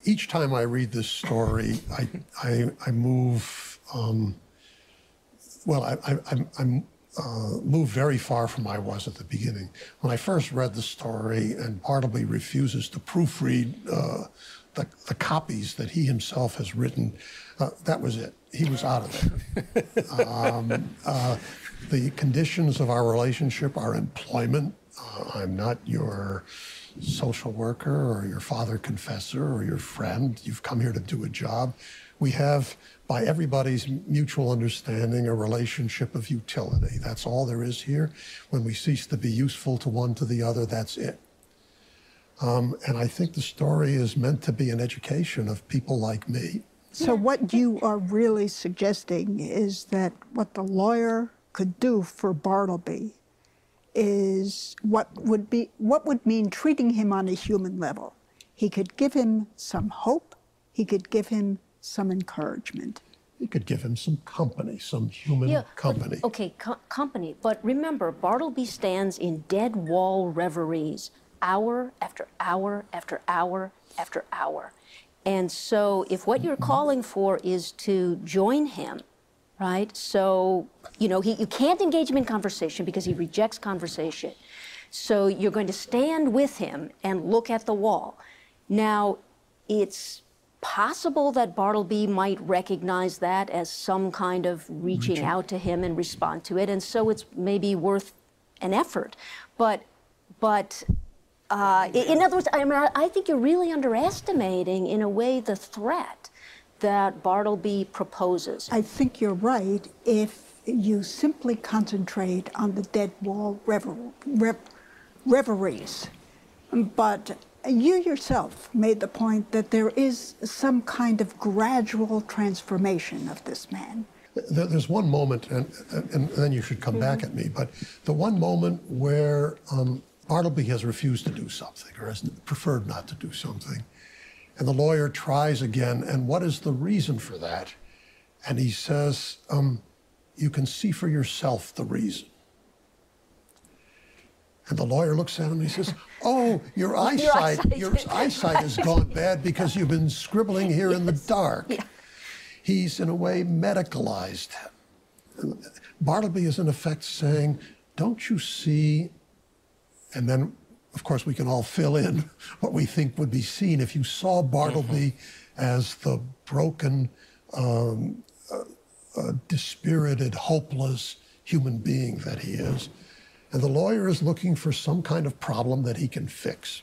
each time I read this story, I move, I'm moved very far from I was at the beginning. When I first read the story and Bartleby refuses to proofread the copies that he himself has written, that was it. He was out of there. The conditions of our relationship are employment. I'm not your social worker or your father confessor or your friend. You've come here to do a job. We have, by everybody's mutual understanding, a relationship of utility. That's all there is here. When we cease to be useful to one to the other, that's it. And I think the story is meant to be an education of people like me. So what you are really suggesting is that what the lawyer could do for Bartleby is what would mean treating him on a human level. He could give him some hope. He could give him some encouragement. He could give him some company, some human company. But, okay, company. But remember, Bartleby stands in dead wall reveries, hour after hour after hour after hour. And so if what you're calling for is to join him, right? So, you know, you can't engage him in conversation because he rejects conversation. So you're going to stand with him and look at the wall. Now, it's possible that Bartleby might recognize that as some kind of reaching out to him and respond to it, and so it's maybe worth an effort. But in other words, I think you're really underestimating, in a way, the threat that Bartleby proposes. I think you're right if you simply concentrate on the dead wall reveries. But you yourself made the point that there is some kind of gradual transformation of this man. There's one moment, and then you should come back at me, but the one moment where Bartleby has refused to do something or has preferred not to do something, and the lawyer tries again, and what is the reason for that? And he says, you can see for yourself the reason. And the lawyer looks at him and he says, oh, your eyesight has gone bad because you've been scribbling here in the dark. Yeah. He's, in a way, medicalized him. Bartleby is, in effect, saying, don't you see? And then, of course, we can all fill in what we think would be seen if you saw Bartleby as the broken, dispirited, hopeless human being that he is. And the lawyer is looking for some kind of problem that he can fix.